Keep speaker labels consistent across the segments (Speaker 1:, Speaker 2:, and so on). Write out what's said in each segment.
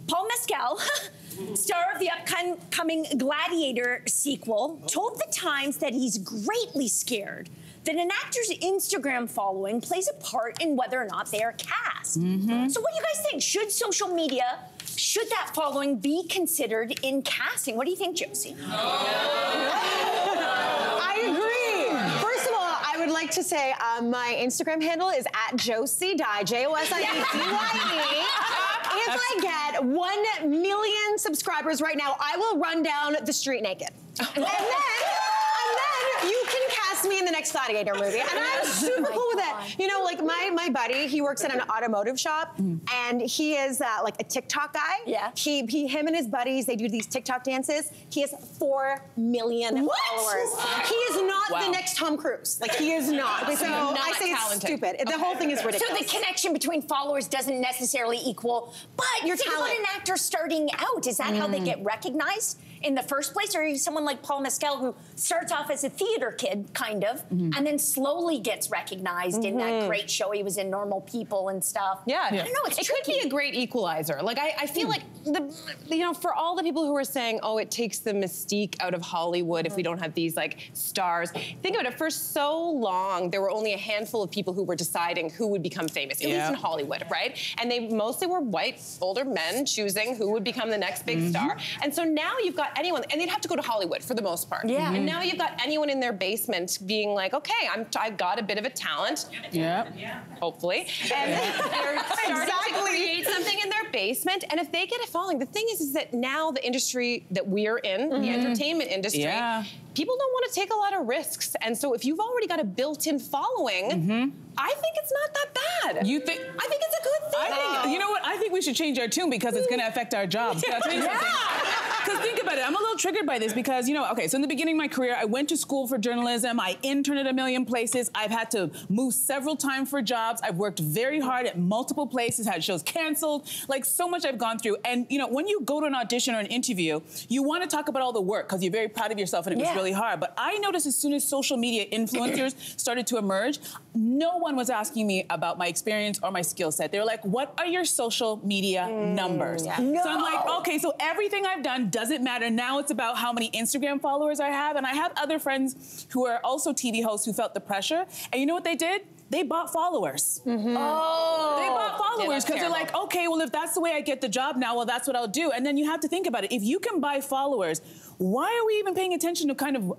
Speaker 1: Paul Mescal, star of the upcoming Gladiator sequel, told The Times that he's greatly scared that an actor's Instagram following plays a part in whether or not they are cast. So what do you guys think? Should social media, should that following be considered in casting? What do you think, Josie?
Speaker 2: I agree. First of all, I would like to say my Instagram handle is @JosieDye, JOSIEDYE. If I get 1 million subscribers right now, I will run down the street naked. And then you can cast me in the next Gladiator movie. And I'm super cool with it. You know, like my buddy, he works at an automotive shop, and he is like a TikTok guy.
Speaker 1: Yeah.
Speaker 2: Him and his buddies, they do these TikTok dances. He has 4 million followers. He is not the next Tom Cruise. Like, he is not. So I say it's stupid. The whole thing is ridiculous.
Speaker 1: So the connection between followers doesn't necessarily equal, but your talent. An actor starting out, is that how they get recognized in the first place? Or are you someone like Paul Mescal who starts off as a theater kid, kind of, and then slowly gets recognized in that great show he was in, Normal People and stuff?
Speaker 3: Yeah.
Speaker 1: I don't know, it's
Speaker 3: It could be a great equalizer. Like, I feel like, for all the people who are saying, oh, it takes the mystique out of Hollywood if we don't have these, like, stars. Think of it, for so long, there were only a handful of people who were deciding who would become famous, at least in Hollywood, right? And they mostly were white, older men choosing who would become the next big star. And so now you've got anyone, and they'd have to go to Hollywood for the most part.
Speaker 1: Yeah.
Speaker 3: And now you've got anyone in their basement being like, okay, I've got a bit of a talent. Hopefully. And they're starting to create something in their basement. And if they get a following, the thing is that now the industry that we're in, the entertainment industry, people don't want to take a lot of risks. And so if you've already got a built-in following, I think it's not that bad.
Speaker 4: You think?
Speaker 3: I think it's a good thing.
Speaker 4: You know what? I think we should change our tune because it's going to affect our jobs. Because think about it, I'm a little triggered by this because, okay, so in the beginning of my career, I went to school for journalism, I interned at a million places, I've had to move several times for jobs, I've worked very hard at multiple places, had shows canceled, like so much I've gone through. And, when you go to an audition or an interview, you want to talk about all the work because you're very proud of yourself and it was really hard. But I noticed as soon as social media influencers started to emerge, no one was asking me about my experience or my skill set. They were like, what are your social media numbers? So I'm like, okay, so everything I've done doesn't matter. Now it's about how many Instagram followers I have. And I have other friends who are also TV hosts who felt the pressure. And you know what they did? They bought followers. They bought followers because they're like, okay, well, if that's the way I get the job now, well, that's what I'll do. And then you have to think about it. If you can buy followers, why are we even paying attention to kind of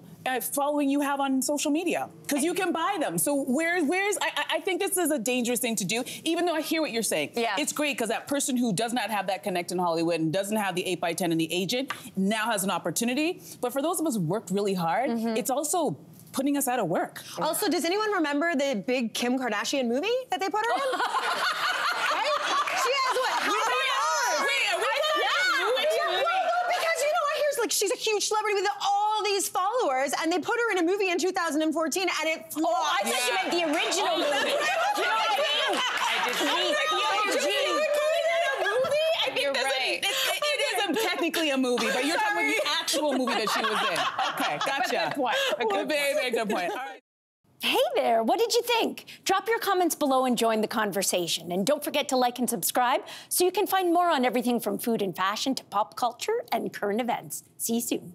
Speaker 4: following you have on social media? Because you can buy them. So I think this is a dangerous thing to do, even though I hear what you're saying. It's great because that person who does not have that connect in Hollywood and doesn't have the 8x10 and the agent now has an opportunity. But for those of us who worked really hard, it's also putting us out of work.
Speaker 2: Also, does anyone remember the big Kim Kardashian movie that they put her in? Right? She has what? How many hours? Because I hear like she's a huge celebrity with all these followers, and they put her in a movie in 2014, and it flopped.
Speaker 1: Oh, I thought you meant the original movie. You know what I mean?
Speaker 3: You're right.
Speaker 4: It isn't technically a movie, but you're talking about the actual movie that she was in. Okay, gotcha.
Speaker 3: Good point.
Speaker 4: A very, very good point. All right.
Speaker 1: Hey there, what did you think? Drop your comments below and join the conversation. And don't forget to like and subscribe so you can find more on everything from food and fashion to pop culture and current events. See you soon.